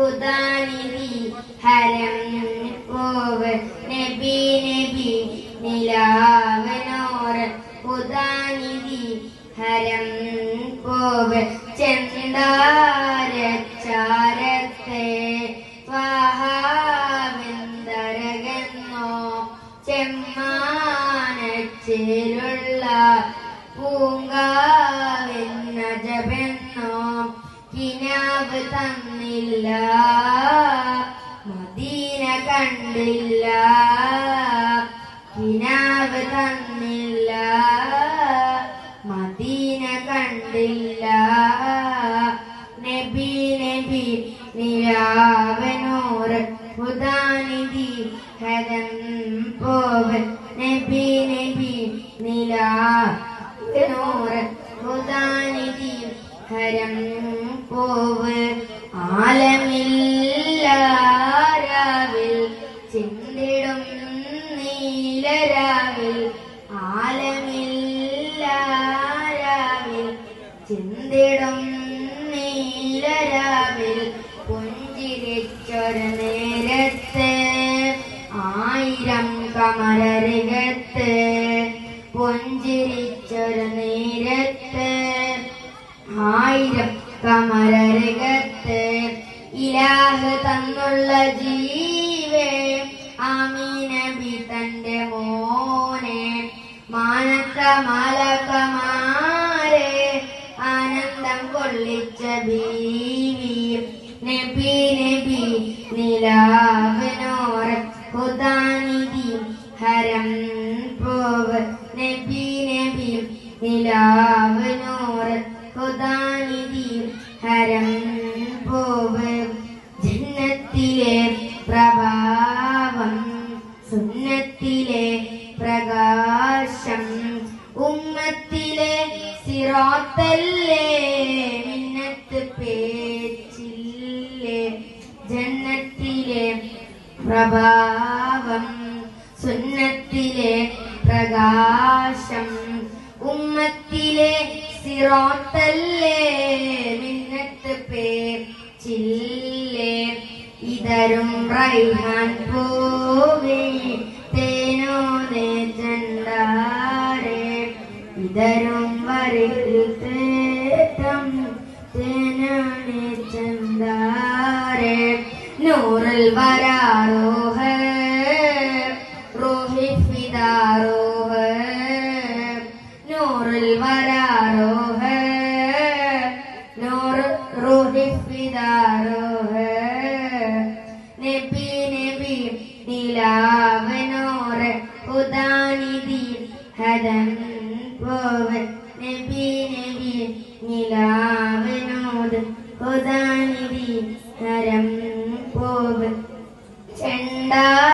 ഹുദാനിധി ഹരം പൂവ് നബി നബി നിലാവനോർ ഹുദാനിധി ഹരം പൂവ് ചെന്താരച്ചാരത്തെ വഹാബിന്ദരകന്നോ ചെമ്മാനച്ചിലുള്ള പൂങ്കാവിന്നജബെന്നോ കിനാവ് തന്നില്ല മദീന കണ്ടില്ല കിനാവ് തന്നില്ല മദീന കണ്ടില്ല നബി നബി നിലാവനൂർ ഹുദാനിധി ഹരം പൂവ് നബി നബി നിലാവനൂർ ഹുദാനിധി ഹരം പൂവ് ആലമില്ലാരാവിൽ ചിന്തിടും നീലരാവിൽ ആലമില്ലാരാവിൽ ചിന്തിടും നീലരാവിൽ പുഞ്ചിരിച്ചൊരു നേരത്ത് ആയിരം കമരരികത്ത് പുഞ്ചിരിച്ചൊരു നേരത്ത് ആയിരം കമരരികത്ത് ഇലാഹ് തന്നുള്ള ജീവേ ആമീനബി തന്റെ മോനെ മാനത്ത മാലകമാരെ ആനന്ദം കൊള്ളിച്ച ബീവി നബി നബി നിലാവനോർ ഹുദാനിധി ഹരം പൂവ് നബി നബി നിലാവനോർ ഹുദാനിധി ഹരം പൂവ് ജന്നത്തിലെ പ്രഭാവം സുന്നത്തിലെ പ്രകാശം ഉമ്മത്തിലെ സിറാത്തല്ലേ മിന്നത്ത് പേച്ചില്ലേ ജന്നത്തിലെ പ്രഭാവം സുന്നത്തിലെ പ്രകാശം ഉമ്മത്തിലെ സിറാത്തല്ലേ മിന്നത്ത് പേച്ചില്ലേ ഇതരും റൈഹാൻ പൂവേ തേനോനെ ചണ്ടാരെ ഇതരും വരിൽ തേറ്റം തേനാനെ ചണ്ടാരെ നൂറിൽ വരാറോഹ റൂഹി ഫിദാറോഹ നൂറിൽ വരാറോഹ നൂർ റൂഹി ഫിദാറോഹ നബി നബി നിലാവനോർ ഹുദാനിധി ഹരം പൂവ് നബി നബി നിലാവനോർ ഹുദാനിധി ഹരം പൂവ് ചെണ്ട